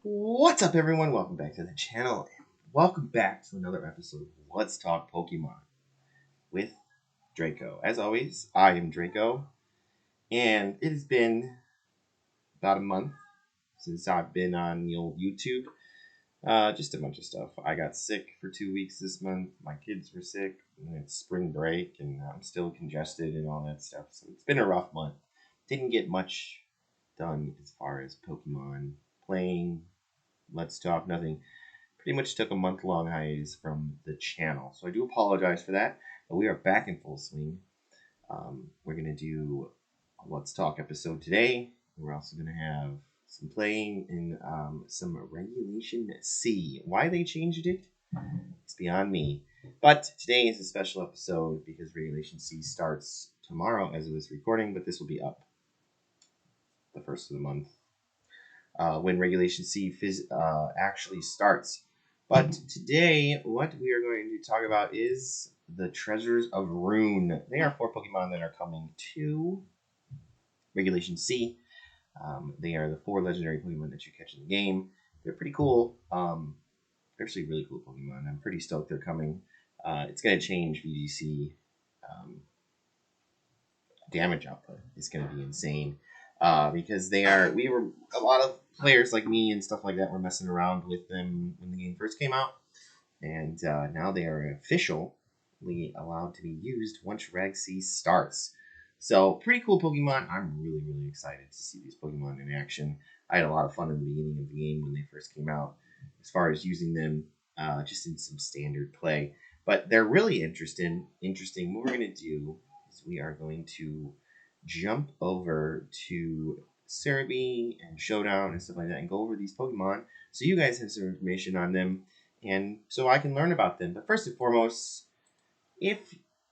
What's up, everyone? Welcome back to the channel. Welcome back to another episode of Let's Talk Pokemon with Draco. As always, I am Draco, and it has been about a month since I've been on the old YouTube. Just a bunch of stuff. I got sick for 2 weeks this month. My kids were sick, and it's spring break, and I'm still congested and all that stuff. So it's been a rough month. Didn't get much done as far as Pokemon playing. Let's talk nothing. Pretty much took a month-long hiatus from the channel, so I do apologize for that. But we are back in full swing. We're gonna do a Let's Talk episode today. We're also gonna have some playing in some Regulation C. Why they changed it, it's beyond me. But today is a special episode because Regulation C starts tomorrow as of this recording, but this will be up the first of the month when Regulation C actually starts. But today, what we are going to talk about is the Treasures of Ruin. They are 4 Pokemon that are coming to Regulation C. They are the 4 legendary Pokemon that you catch in the game. They're pretty cool. They're actually really cool Pokemon. I'm pretty stoked they're coming. It's going to change VGC damage output. It's going to be insane. Because a lot of players like me and stuff like that were messing around with them when the game first came out, and now they are officially allowed to be used once Reg C starts. So pretty cool Pokemon. I'm really excited to see these Pokemon in action. I had a lot of fun in the beginning of the game when they first came out, as far as using them just in some standard play. But they're really interesting. What we're going to do is we are going to jump over to Cerebi and Showdown and stuff like that and go over these Pokemon so you guys have some information on them and so I can learn about them. But first and foremost, if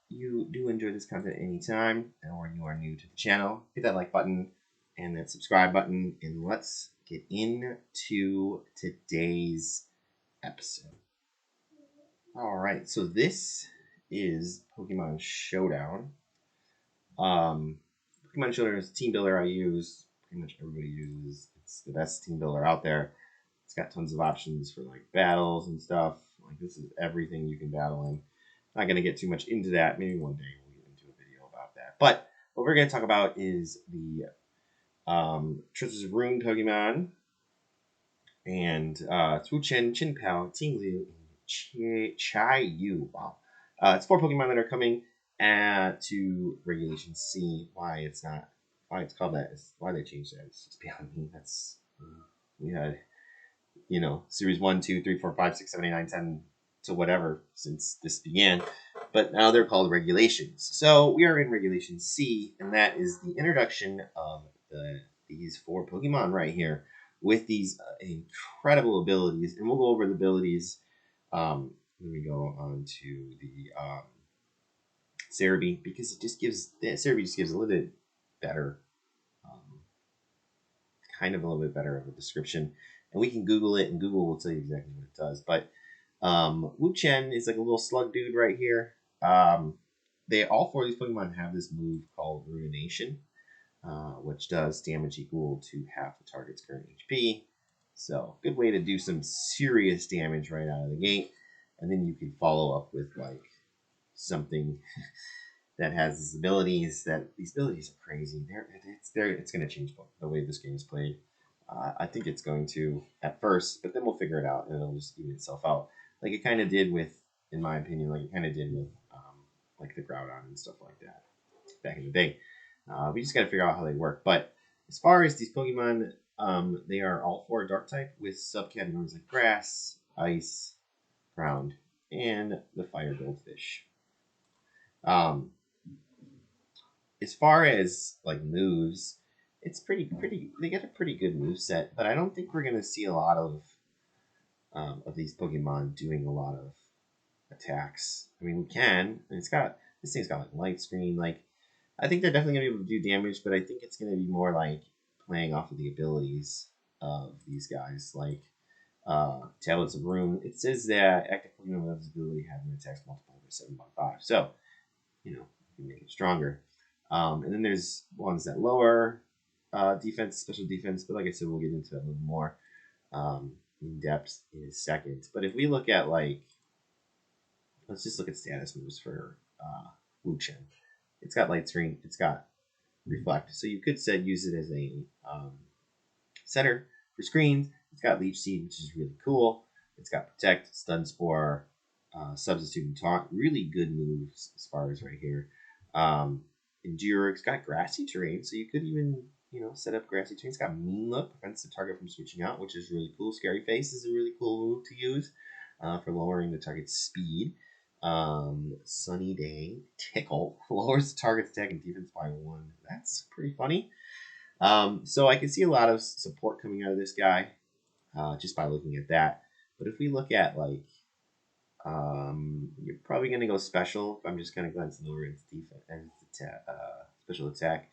you do enjoy this content anytime or you are new to the channel, hit that like button and that subscribe button, and let's get into today's episode. Alright, so this is Pokemon Showdown. Pokemon Showdown is a team builder I use. Pretty much everybody uses. It's the best team builder out there. It's got tons of options for like battles and stuff. Like, this is everything you can battle in. Not going to get too much into that. Maybe one day we'll get into a video about that. But what we're going to talk about is the Treasures of Ruin Pokemon. And it's Wuchen, Chinpao, Tinglu, and Chai-Yu. Wow. It's 4 Pokemon that are coming to Regulation C. Why it's called that, is why they changed that. It's just beyond me. We had, Series 1, 2, 3, 4, 5, 6, 7, 8, 9, 10 to whatever since this began. But now they're called Regulations. So we are in Regulation C, and that is the introduction of these 4 Pokemon right here with these incredible abilities. And we'll go over the abilities when we go on to the Cerebi, because Cerebi just gives a little bit better, a little bit better of a description, and we can Google it, and Google will tell you exactly what it does. But Wuchen is like a little slug dude right here. All 4 of these Pokemon have this move called Ruination, which does damage equal to half the target's current HP. So good way to do some serious damage right out of the gate, and then you can follow up with like something that has these abilities. These abilities are crazy. It's going to change the way this game is played. I think it's going to at first, but then we'll figure it out and it'll just even itself out, like it kind of did with, in my opinion, like the Groudon and stuff like that back in the day. We just got to figure out how they work. But as far as these Pokemon, they are all 4 Dark type with subcategories like Grass, Ice, Ground, and the Fire Goldfish. As far as like moves, it's pretty. They get a pretty good move set, but I don't think we're gonna see a lot of these Pokemon doing a lot of attacks. I mean, we can. And this thing's got like light screen. Like, I think they're definitely gonna be able to do damage, but I think it's gonna be more like playing off of the abilities of these guys. Like Tablets of Ruin. It says that active Pokemon with this ability have an attack multiple over 7.5. So, you can make it stronger. And then there's ones that lower defense, special defense, but like I said, we'll get into that a little more. in depth in a second. But if we look at like, let's just look at status moves for Wu Chen. It's got light screen. It's got reflect. So you could say use it as a center for screens. It's got leech seed, which is really cool. It's got protect, stun spore, substitute and taunt. Really good moves as far as right here. Endure. It's got grassy terrain, so you could even set up grassy terrain. It's got mean look, prevents the target from switching out, which is really cool. Scary face is a really cool move to use for lowering the target's speed. Sunny Day Tickle lowers the target's attack and defense by 1. That's pretty funny. So I can see a lot of support coming out of this guy just by looking at that. But if we look at like, you're probably going to go special. I'm just going to glance lower its defense and special attack.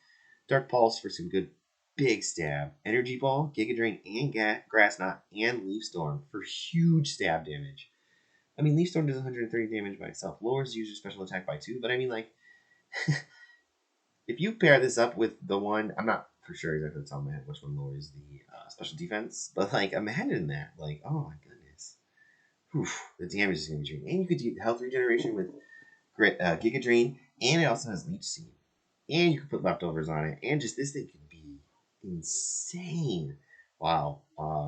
Dark Pulse for some good big stab. Energy Ball, Giga Drain, and Grass Knot, and Leaf Storm for huge stab damage. I mean, Leaf Storm does 130 damage by itself. Lowers user special attack by 2. But I mean, like, if you pair this up with the one, I'm not for sure exactly off the top of my head which one lowers the special defense. But, like, imagine that. Like, oh my goodness. Whew, the damage is going to be drained. And you could do health regeneration with Giga Drain. And it also has Leech Seed. And you can put leftovers on it. And just this thing can be insane. Wow.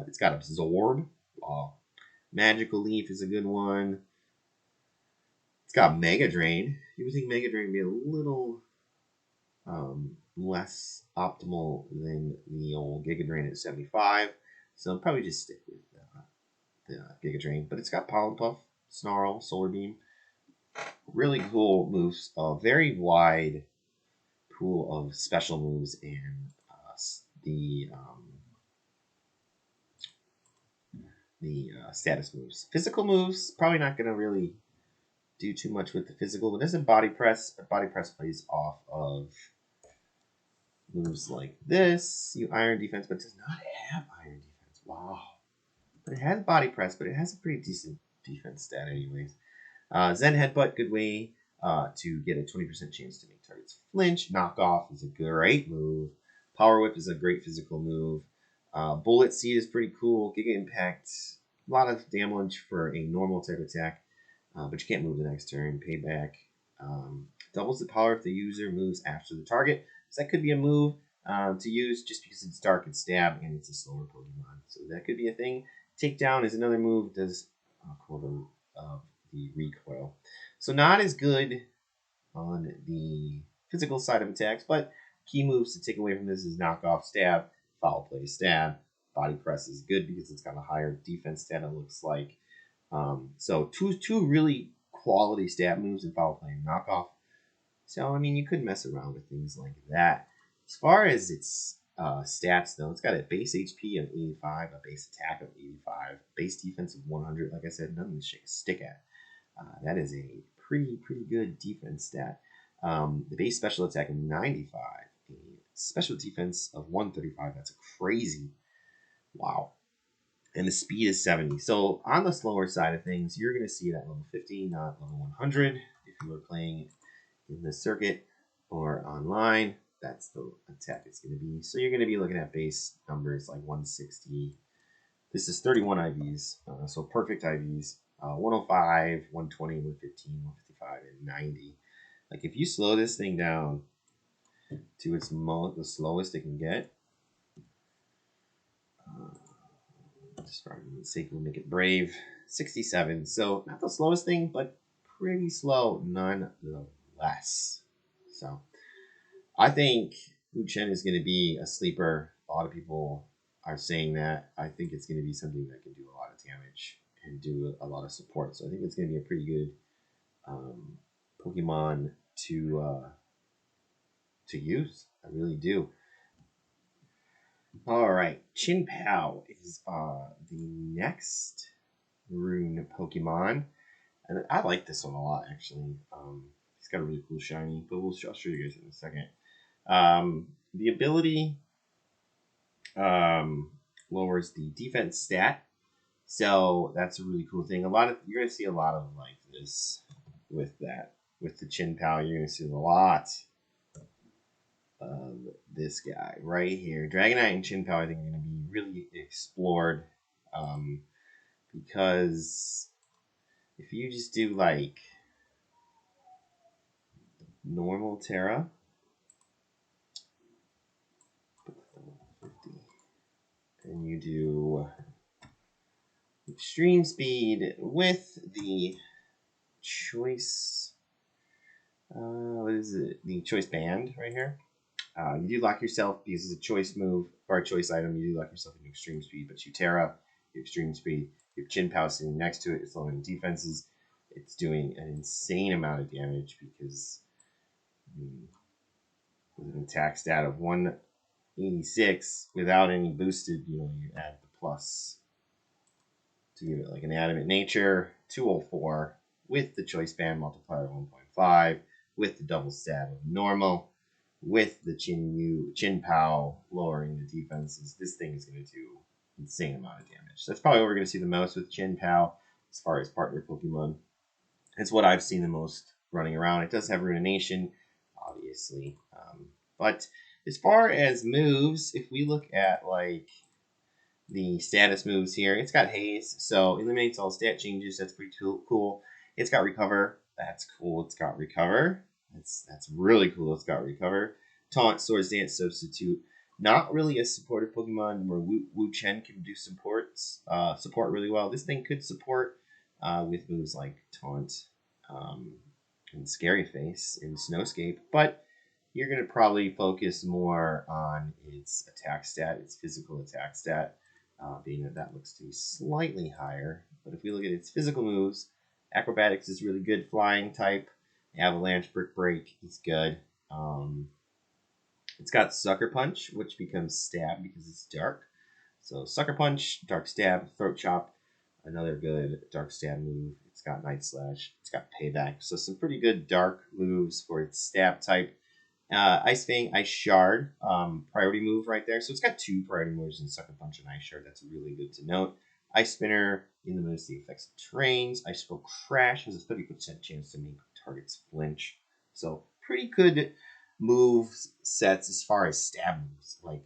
It's got Absorb. Wow. Magical Leaf is a good one. It's got Mega Drain. You would think Mega Drain would be a little less optimal than the old Giga Drain at 75. So I'll probably just stick with the Giga Drain. But it's got Pollen Puff, Snarl, Solar Beam. Really cool moves. A very wide pool of special moves and the status moves. Physical moves, probably not going to really do too much with the physical. But there's a Body Press. But Body Press plays off of moves like this. You Iron Defense, but does not have Iron Defense. Wow. But it has Body Press, but it has a pretty decent defense stat anyways. Zen Headbutt, good way to get a 20% chance to make targets flinch. Knockoff is a great move. Power Whip is a great physical move. Bullet Seed is pretty cool. Giga Impact, a lot of damage for a normal type attack, but you can't move the next turn. Payback doubles the power if the user moves after the target. So that could be a move to use just because it's dark and stab and it's a slower Pokemon. So that could be a thing. Takedown is another move. Does quarter of the recoil. So not as good on the physical side of attacks, but key moves to take away from this is knockoff, stab, foul play, stab. Body press is good because it's got a higher defense stat, it looks like. So two really quality stab moves in foul play and knockoff. So, I mean, you could mess around with things like that. As far as its stats, though, it's got a base HP of 85, a base attack of 85, base defense of 100. Like I said, nothing to stick at. That is a pretty good defense stat. The base special attack of 95, a special defense of 135. That's crazy. Wow. And the speed is 70. So on the slower side of things, you're going to see that level 50, not level 100. If you were playing in the circuit or online, that's the attack it's going to be. So you're going to be looking at base numbers like 160. This is 31 IVs, so perfect IVs. 105, 120, 115, 155, and 90. Like if you slow this thing down to its the slowest it can get, just for argument's sake, we'll make it brave. 67. So not the slowest thing, but pretty slow nonetheless. So I think Wu Chen is going to be a sleeper. A lot of people are saying that. I think it's going to be something that can do a lot of damage and do a lot of support. So I think it's going to be a pretty good Pokemon to use. I really do. All right, Chin Pao is the next rune Pokemon, and I like this one a lot actually. He's got a really cool shiny, but I'll show you guys in a second. The ability lowers the defense stat, so that's a really cool thing. You're gonna see a lot of like this with the Chin Pao. You're gonna see a lot of this guy right here. Dragonite and Chin Pao, I think, are going to be really explored Because if you just do like normal Terra, 50, and you do extreme speed with the choice, what is it? The choice band right here. You do lock yourself because it's a choice move or a choice item. You do lock yourself into extreme speed, but you Terra, your extreme speed, your Chin Pow sitting next to it. It's lowering defenses. It's doing an insane amount of damage because with an attack stat of 186 without any boosted, you add the plus to give it like an adamant nature, 204 with the choice band multiplier 1.5 with the double stab of normal with the Chin Pow lowering the defenses. This thing is going to do insane amount of damage. That's probably what we're going to see the most with Chin Pow as far as partner Pokemon. It's what I've seen the most running around. It does have Ruination, obviously. But as far as moves, if we look at like the status moves here, it's got Haze, so eliminates all stat changes. That's pretty cool. It's got Recover. That's cool. It's got Recover. That's really cool. It's got Recover. Taunt, Swords Dance, Substitute. Not really a supportive Pokemon where Wu Chen can do support really well. This thing could support with moves like Taunt and Scary Face and Snowscape, but you're going to probably focus more on its attack stat, its physical attack stat, being that looks to be slightly higher. But if we look at its physical moves, Acrobatics is really good, Flying type, Avalanche, Brick Break is good. It's got Sucker Punch, which becomes Stab because it's dark. So Sucker Punch, Dark Stab, Throat Chop, another good Dark Stab move. It's got Night Slash, it's got Payback. So some pretty good dark moves for its stab type. Ice Fang, Ice Shard, priority move right there. So it's got two priority moves in Sucker Punch and Ice Shard. That's really good to note. Ice Spinner, in the the effects of terrains. Ice Flow Crash has a 30% chance to make targets flinch. So pretty good move sets as far as stab moves. Like,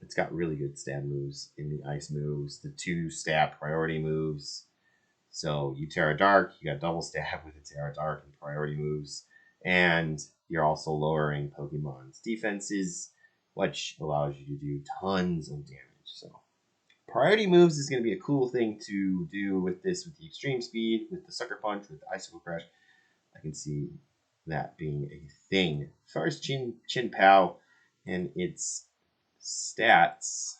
it's got really good stab moves in the ice moves, the two stab priority moves. So you Terra Dark, you got double stab with the Terra Dark and priority moves. And you're also lowering Pokemon's defenses, which allows you to do tons of damage. So priority moves is going to be a cool thing to do with this, with the extreme speed, with the Sucker Punch, with the Icicle Crash. I can see that being a thing. As far as Chin Pow and its stats,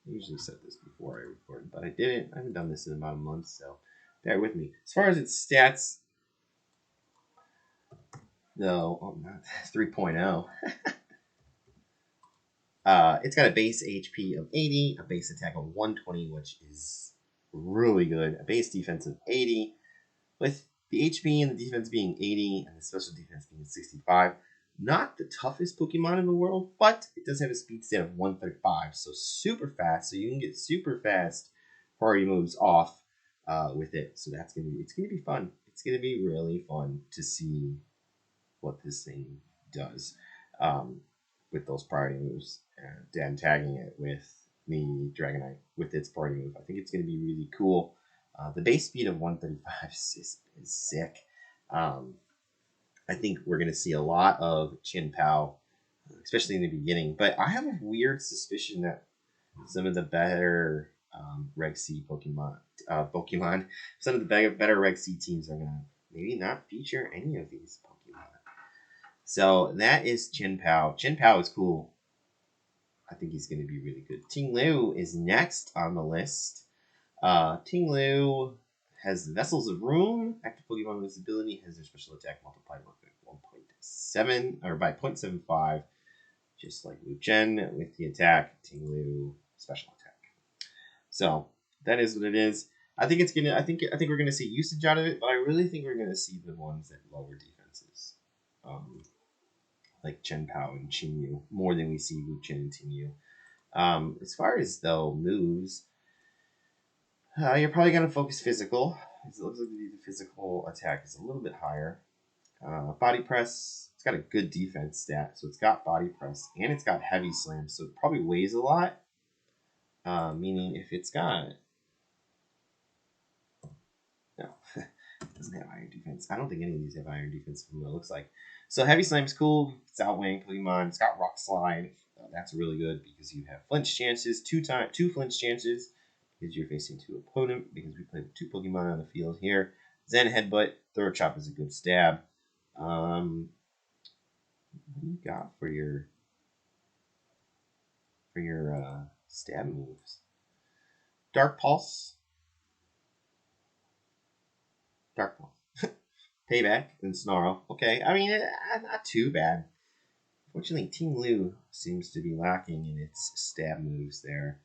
I usually said this before I recorded, but I didn't. I haven't done this in about a month, so bear with me. As far as its stats, though, not 3.0. It's got a base HP of 80, a base attack of 120, which is really good. A base defense of 80, with the HP and the defense being 80 and the special defense being 65. Not the toughest Pokemon in the world, but it does have a speed stat of 135, so super fast. So you can get super fast priority moves off with it. So it's gonna be fun. It's gonna be really fun to see what this thing does with those priority moves and tagging it with the Dragonite with its priority move. I think it's going to be really cool. The base speed of 135 is sick. I think we're going to see a lot of Chin Pow, especially in the beginning. But I have a weird suspicion that some of the better Reg C Pokemon, some of the better Reg C teams are going to maybe not feature any of these Pokemon. So that is Chin Pow. Chin Pow is cool. I think he's going to be really good. Ting Lu is next on the list. Ting Lu has the Vessels of Ruin. Active Pokemon with this ability has their special attack multiplied by 1.7 or by 0.75, just like Wu Chen with the attack. Ting Lu special attack. So that is what it is. I think we're gonna see usage out of it, but I really think we're gonna see the ones that lower defenses. Like Chen Pao and Qin Yu, more than we see Wu Chen and Ting Yu. As far as, though, moves, you're probably going to focus physical. It looks like the physical attack is a little bit higher. Body Press, it's got a good defense stat, so it's got Body Press, and it's got Heavy Slam, so it probably weighs a lot. meaning if it's got no, it doesn't have iron defense. I don't think any of these have iron defense from what it looks like. So Heavy Slam's cool. It's outweighing Pokemon. It's got Rock Slide. That's really good because you have flinch chances, two flinch chances because you're facing two opponent. Because we played two Pokemon on the field here. Zen Headbutt, Throat Chop is a good stab. What do you got for your stab moves? Dark Pulse. Dark Pulse. Payback and Snarl. Okay, I mean, not too bad. Fortunately, Team Lu seems to be lacking in its stab moves there.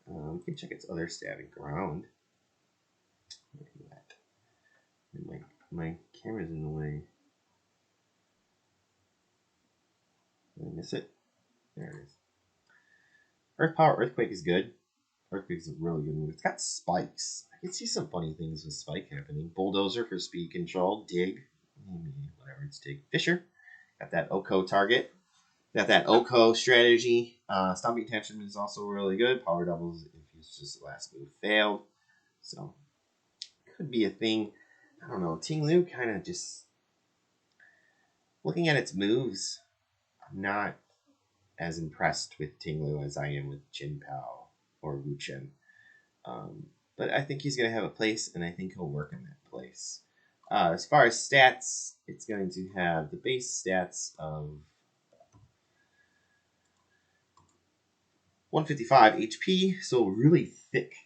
We can check its other stabbing ground. Look at that. My camera's in the way. Did I miss it? There it is. Earth Power Earthquake is good. Earthquake is a really good move. It's got spikes. I can see some funny things with spike happening. Bulldozer for speed control. Dig. Whatever, it's Dig. Fisher. Got that Oko target. Got that Oko strategy. Stomping Tantrum is also really good. Power doubles if it's just the last move failed. So, could be a thing. I don't know. Ting Lu kind of just... Looking at its moves, I'm not as impressed with Ting Lu as I am with Jin Pao or Wu Chen. But I think he's going to have a place, and I think he'll work in that place. As far as stats, it's going to have the base stats of 155 HP, so really thick.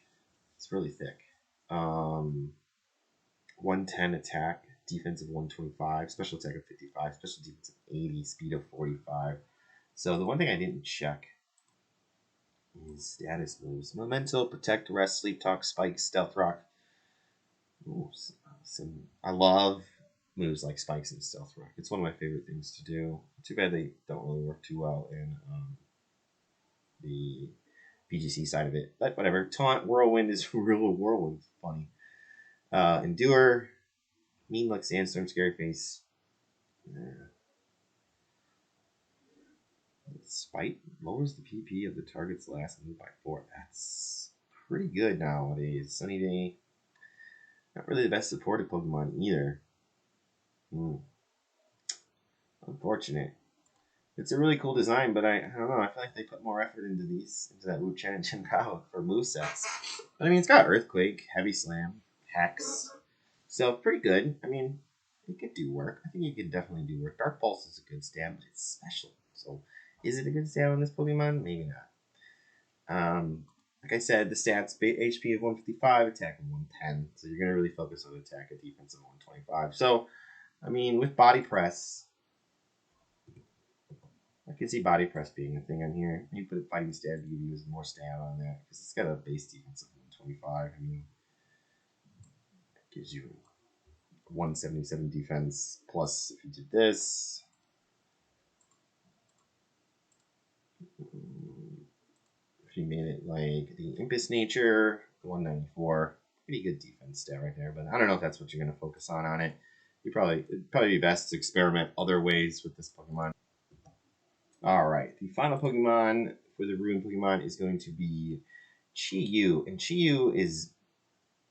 It's really thick. 110 attack, defense of 125, special attack of 55, special defense of 80, speed of 45. So the one thing I didn't check is status moves. Memento, Protect, Rest, Sleep Talk, Spike, Stealth Rock. Ooh, I love moves like Spikes and Stealth Rock. It's one of my favorite things to do. Too bad they don't really work too well in the BGC side of it. But whatever. Taunt, Whirlwind is real Whirlwind. Funny. Endure, Mean Look, Sandstorm, Scary Face. Spite lowers the PP of the target's last move by 4. That's pretty good nowadays. Sunny Day. Not really the best supported Pokemon either. Unfortunate. It's a really cool design, but I don't know. I feel like they put more effort into that Wu Chen and Chen Pao for movesets. But I mean, it's got Earthquake, Heavy Slam, Hex. So pretty good. I mean, it could do work. I think it could definitely do work. Dark Pulse is a good stab, but it's special. So is it a good stab on this Pokemon? Maybe not. Like I said, the stats, HP of 155, attack of 110. So you're going to really focus on attack and defense of 125. So, I mean, with Body Press, I can see Body Press being a thing on here. You put a Fighting Stab, you use more stab on that. Because it's got a base defense of 125. I mean, it gives you 177 defense. Plus, if you did this... If you made it like the Impus Nature, the 194, pretty good defense stat right there. But I don't know if that's what you're going to focus on it. It'd probably be best to experiment other ways with this Pokemon. All right, the final Pokemon for the Ruin Pokemon is going to be Chi-Yu, and Chi-Yu is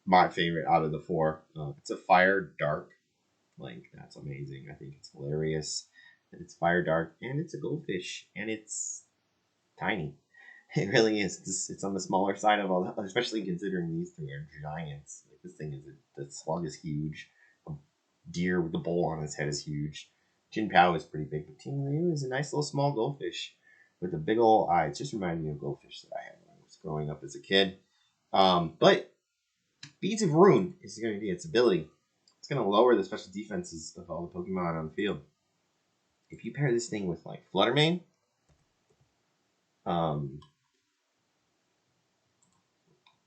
my favorite out of the 4. It's a Fire Dark. Like, that's amazing. I think it's hilarious that it's Fire Dark, and it's a goldfish, and it's tiny. It really is. It's on the smaller side of all, especially considering these 3 are giants. Like, this thing the slug is huge. A deer with the bowl on its head is huge. Jin Pao is pretty big, but Ting Liu is a nice little small goldfish with a big old eye. It just reminded me of goldfish that I had when I was growing up as a kid. But Beads of Ruin is going to be its ability. It's going to lower the special defenses of all the Pokemon on the field. If you pair this thing with like Fluttermane,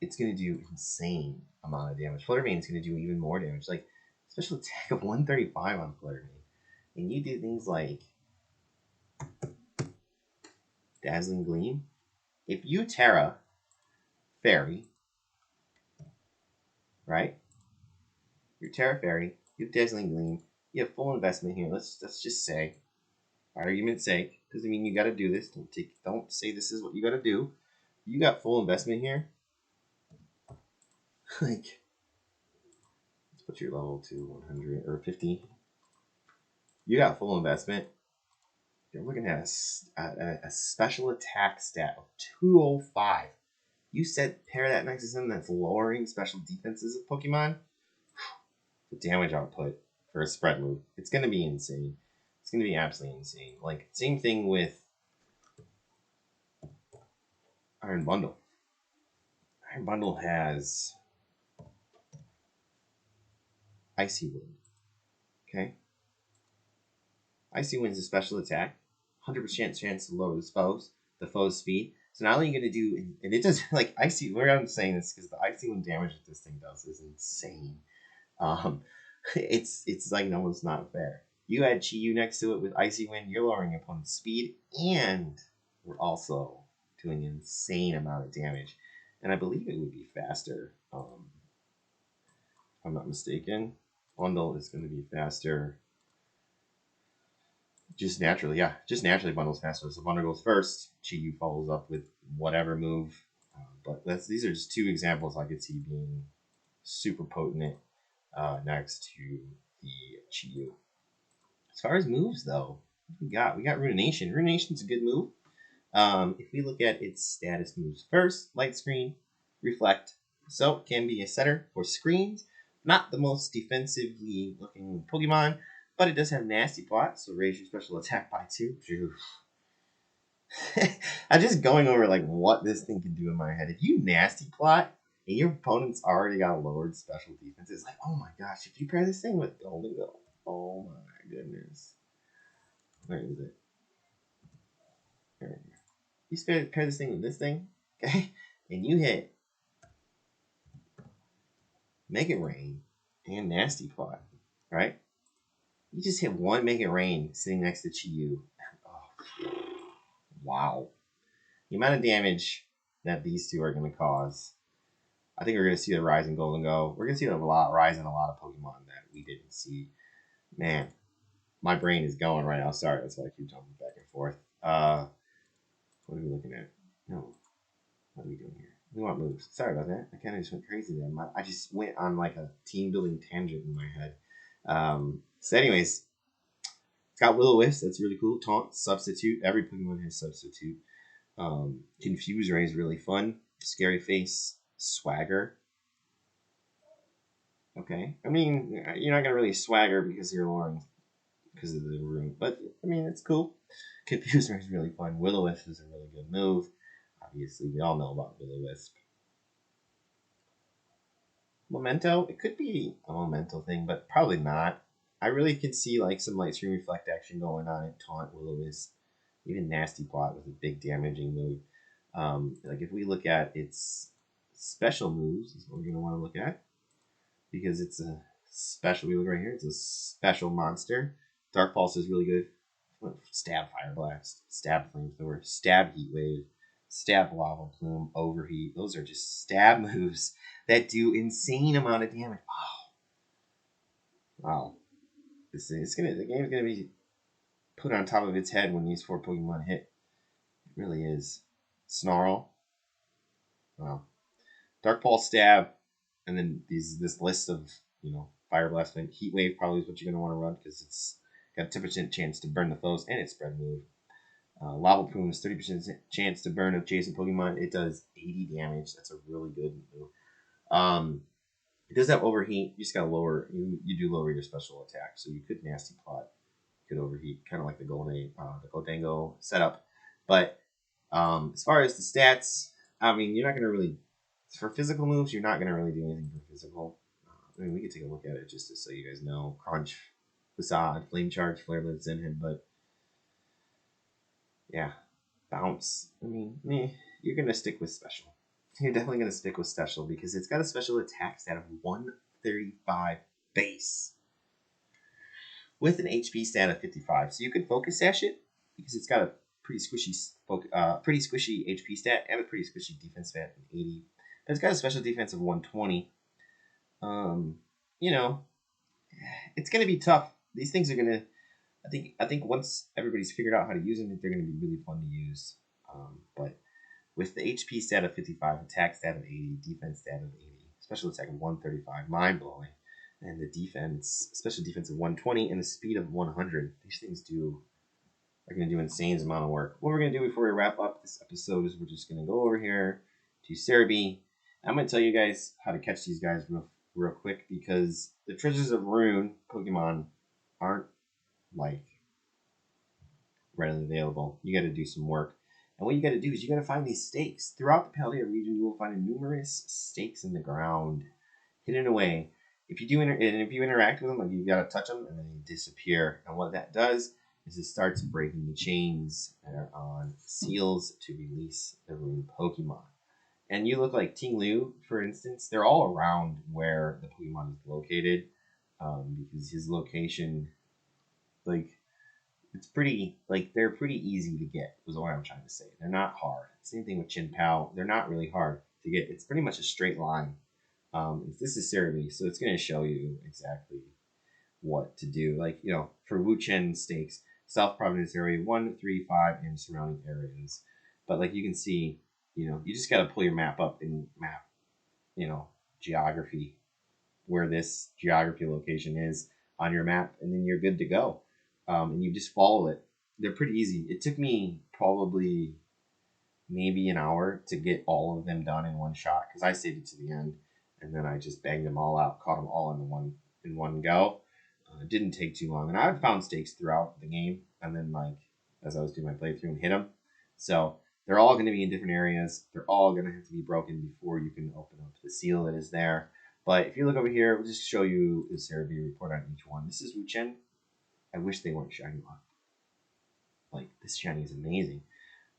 it's going to do insane amount of damage. Fluttermane is going to do even more damage. Like, special attack of 135 on Fluttermane. And you do things like Dazzling Gleam. If you Terra Fairy, right? You're Terra Fairy, you have Dazzling Gleam, you have full investment here. Let's just say, for argument's sake, doesn't mean you got to do this. Don't say this is what you got to do. you got full investment here. Like, let's put your level to 100 or 50. You got full investment. You're looking at a special attack stat of 205. You said pair that next to something that's lowering special defenses of Pokemon. The damage output for a spread move, it's going to be insane. It's going to be absolutely insane. Like, same thing with Iron Bundle. Iron Bundle has Icy Wind. Okay? Icy Wind's a special attack. 100% chance to lower the foe's speed. So not only are you going to do, and it does, like, Icy, where I'm saying this, because the Icy Wind damage that this thing does is insane. It's like almost not fair. You add Chi-Yu next to it with Icy Wind, you're lowering your opponent's speed, and we're also doing an insane amount of damage. And I believe it would be faster. If I'm not mistaken. Bundle is going to be faster. Just naturally, yeah. Just naturally bundles faster. So Bundle goes first. Chi-Yu follows up with whatever move. But these are just two examples I could see being super potent next to the Chi-Yu. As far as moves, though, we got Ruination. Ruination's a good move. If we look at its status moves first, Light Screen, Reflect. So it can be a setter for screens. Not the most defensively looking Pokemon, but it does have Nasty Plot, so raise your special attack by 2. I'm just going over like what this thing can do in my head. If you Nasty Plot and your opponent's already got lowered special defense, it's like, oh my gosh, if you pair this thing with Golden Go, oh my goodness. Where is it? There we go. You pair this thing with this thing, okay? And you hit Make It Rain and Nasty Plot, right? You just hit one Make It Rain sitting next to Chi-Yu. Oh, wow. The amount of damage that these two are going to cause. I think we're going to see the rise in Golden Go. We're going to see rise in a lot of Pokemon that we didn't see. Man, my brain is going right now. Sorry, that's why I keep jumping back and forth. What are we looking at? No. What are we doing here? We want moves. Sorry about that. I kind of just went crazy there. I just went on like a team building tangent in my head. So anyways, it's got Will-O-Wisp. That's really cool. Taunt, Substitute. Every Pokemon has Substitute. Confuse Ray is really fun. Scary Face, Swagger. Okay. I mean, you're not going to really swagger because you're lowering because of the room. But, I mean, it's cool. Confuse Ray is really fun. Will-O-Wisp is a really good move. Obviously, we all know about Will-O-Wisp. Memento, it could be a Memento thing, but probably not. I really can see like some Light Screen Reflect action going on in Taunt, Will-O-Wisp, even Nasty Plot with a big damaging move. Like if we look at its special moves, is what we're going to want to look at, because it's a special. We look right here, it's a special monster. Dark Pulse is really good. Stab Fire Blast, Stab Flamethrower, Stab Heat Wave, Stab Lava Plume, Overheat. Those are just stab moves that do insane amount of damage. Wow. The game's gonna be put on top of its head when these 4 Pokemon hit. It really is. Snarl. Wow. Dark Pulse, Stab, and then this list of, Fire Blast and Heat Wave probably is what you're gonna want to run because it's got a 10% chance to burn the foes and its spread move. Lava Plume is 30% chance to burn adjacent Pokemon. It does 80 damage. That's a really good move. It does have Overheat. You just gotta lower. You do lower your special attack, so you could Nasty Plot. You could Overheat, kind of like the Goldango setup. But as far as the stats, I mean, you're not gonna really for physical moves. You're not gonna really do anything for physical. I mean, we could take a look at it just to so you guys know. Crunch, Facade, Flame Charge, Flare Blitz, Zenhead, but yeah, Bounce. I mean, you're gonna stick with special. You're definitely gonna stick with special because it's got a special attack stat of 135 base with an HP stat of 55. So you could focus sash it because it's got a pretty squishy HP stat and a pretty squishy defense stat of 80. But it's got a special defense of 120. It's gonna be tough. These things are gonna. I think once everybody's figured out how to use them, they're gonna be really fun to use. But with the HP stat of 55, attack stat of 80, defense stat of 80, special attack of 135, mind blowing, and the defense, special defense of 120, and the speed of 100. These things are going to do insane amount of work. What we're going to do before we wrap up this episode is we're just going to go over here to Cerebi. I'm going to tell you guys how to catch these guys real quick, because the Treasures of Ruin Pokemon aren't like readily available. You got to do some work. And what you got to do is you got to find these stakes. Throughout the Paldea region, you will find numerous stakes in the ground, hidden away. If you interact with them, like, you got to touch them and then they disappear. And what that does is it starts breaking the chains that are on seals to release the Ruin Pokemon. And you look like Ting Lu, for instance. They're all around where the Pokemon is located, because his location, like, it's pretty, like, they're pretty easy to get, is what I'm trying to say. They're not hard. Same thing with Chin Pao. They're not really hard to get. It's pretty much a straight line. This is Cerebi, so it's going to show you exactly what to do. Like, for Wu Chen stakes, South Providence area 1, 3, 5, and surrounding areas. But like you can see, you just got to pull your map up and map, geography, where this geography location is on your map, and then you're good to go. And you just follow it. They're pretty easy. It took me probably maybe an hour to get all of them done in one shot, because I saved it to the end, and then I just banged them all out, caught them all in one go. It didn't take too long, and I found stakes throughout the game, and then, like, as I was doing my playthrough, and hit them. So they're all going to be in different areas. They're all going to have to be broken before you can open up the seal that is there. But if you look over here, we'll just show you the Cerebi report on each one. This is Wu Chen. I wish they weren't shiny one. Like, this shiny is amazing.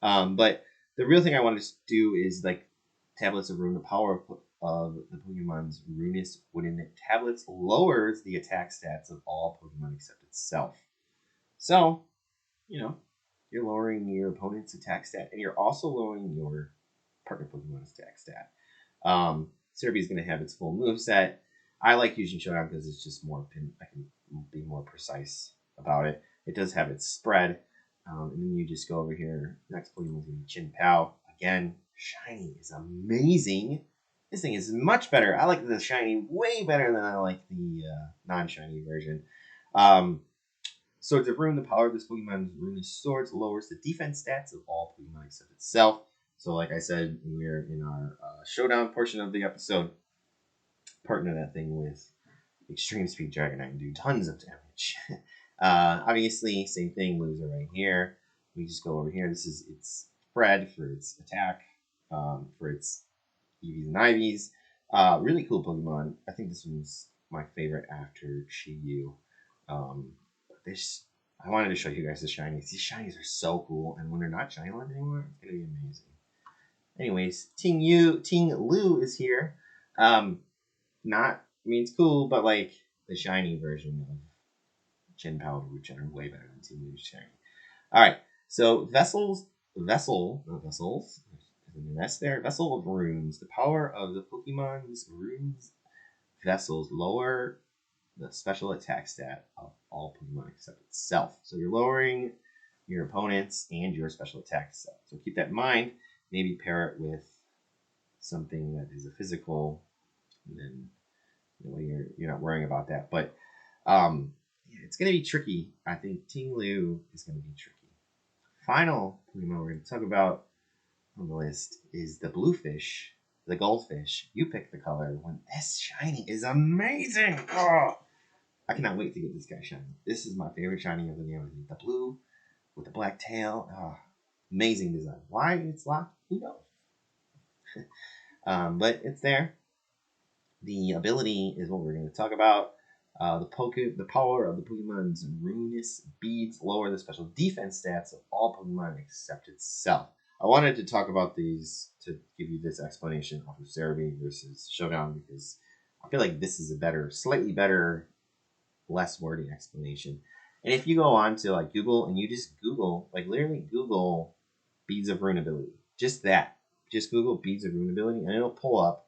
But the real thing I wanted to do is, like, Tablets of Ruin. The power of the Pokemon's Ruinous Wooden Tablets lowers the attack stats of all Pokemon except itself. So, you're lowering your opponent's attack stat, and you're also lowering your partner Pokemon's attack stat. Cerebi is going to have its full moveset. I like using Showdown because it's just more I can be more precise about it. It does have its spread. And then you just go over here. Next Pokemon is going to be Chin Pao. Again, shiny is amazing. This thing is much better. I like the shiny way better than I like the non-shiny version. Swords of Ruin. The power of this Pokemon's Ruinous Swords lowers the defense stats of all Pokemon except itself. So, like I said, we're in our showdown portion of the episode. Partner that thing with Extreme Speed Dragonite and do tons of damage. Obviously, same thing, loser right here. We just go over here. This is its spread for its attack, for its EVs and IVs. Really cool Pokemon. I think this one's my favorite after Chi-Yu. I wanted to show you guys the shinies. These shinies are so cool, and when they're not shiny anymore, it's gonna be amazing. Anyways, Ting Lu is here. It's cool, but like the shiny version of Chin Pao and Wu Chen are way better than Ting Lu's shiny. Alright, so Vessel of Runes. The power of the Pokemon's Runes Vessels lower the special attack stat of all Pokemon except itself. So you're lowering your opponent's and your special attack stat. So keep that in mind. Maybe pair it with something that is a physical, and then you're not worrying about that. But it's going to be tricky. I think Ting Lu is going to be tricky. Final Pokemon we're going to talk about on the list is the Bluefish, the Goldfish. You pick the color. When this shiny is amazing. Oh, I cannot wait to get this guy shiny. This is my favorite shiny of the game. The blue with the black tail. Oh, amazing design. Why it's locked? Who knows? But it's there. The ability is what we're going to talk about. The power of the Pokemon's Ruinous Beads lower the special defense stats of all Pokemon except itself. I wanted to talk about these to give you this explanation of Cerebi versus Showdown, because I feel like this is a slightly better, less wordy explanation. And if you go on to like Google and you just Google, like literally Google Beads of Ruin ability, just that. Just Google Beads of Ruin ability, and it'll pull up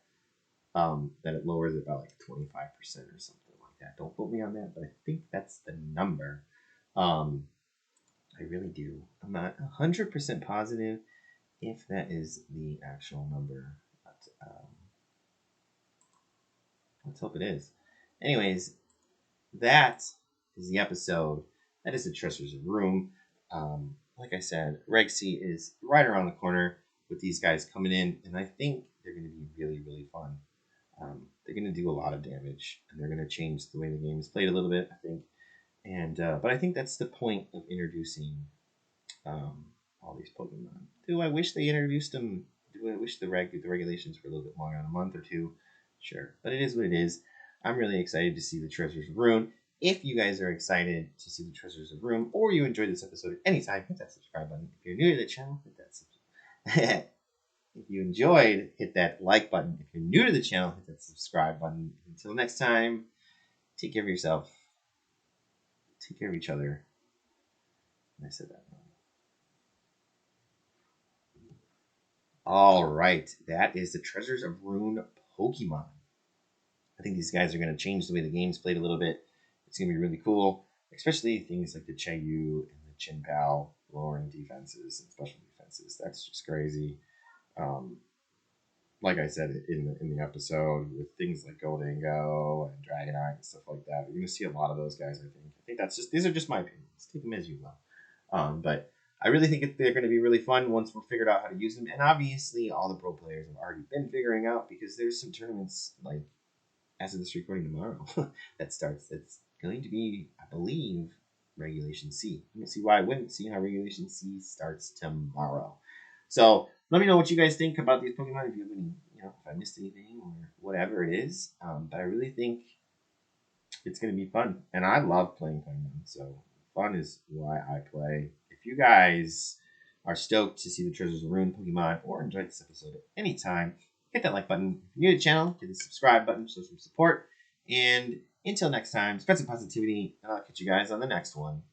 that it lowers it by like 25% or something like that. Don't quote me on that, but I think that's the number. I really do. I'm not 100% positive. if that is the actual number. But, let's hope it is. Anyways, that is the episode. That is the Treasures of Room. Like I said, Reg C is right around the corner with these guys coming in, and I think they're going to be really, really fun. They're going to do a lot of damage, and they're going to change the way the game is played a little bit, I think. And but I think that's the point of introducing um, all these Pokemon. Do I wish they introduced them? Do I wish the regulations were a little bit longer, than a month or two? Sure, but it is what it is. I'm really excited to see the Treasures of Ruin. If you guys are excited to see the Treasures of Ruin, or you enjoyed this episode at any time, hit that subscribe button. If you're new to the channel, hit that subscribe. If you enjoyed, hit that like button. If you're new to the channel, hit that subscribe button. Until next time, take care of yourself. Take care of each other. I said that wrong. All right, that is the Treasures of Ruin Pokemon. I think these guys are going to change the way the game's played a little bit. It's going to be really cool, especially things like the Chayu and the Chinpao lowering defenses and special defenses. That's just crazy. Um, like I said in the episode, with things like Goldango and Dragonite and stuff like that, you're going to see a lot of those guys. I think that's just these are just my opinions. Take them as you will. But I really think they're going to be really fun once we're figured out how to use them. And obviously, all the pro players have already been figuring out because there's some tournaments like as of this recording tomorrow that starts. It's going to be, I believe, Regulation C. I don't see why I wouldn't see how Regulation C starts tomorrow. So let me know what you guys think about these Pokemon. If you have any, if I missed anything or whatever it is. But I really think it's going to be fun. And I love playing Pokemon. So fun is why I play. If you guys are stoked to see the Treasures of Ruin Pokemon or enjoyed this episode at any time, hit that like button. If you're new to the channel, hit the subscribe button, show some support. And until next time, spread some positivity, and I'll catch you guys on the next one.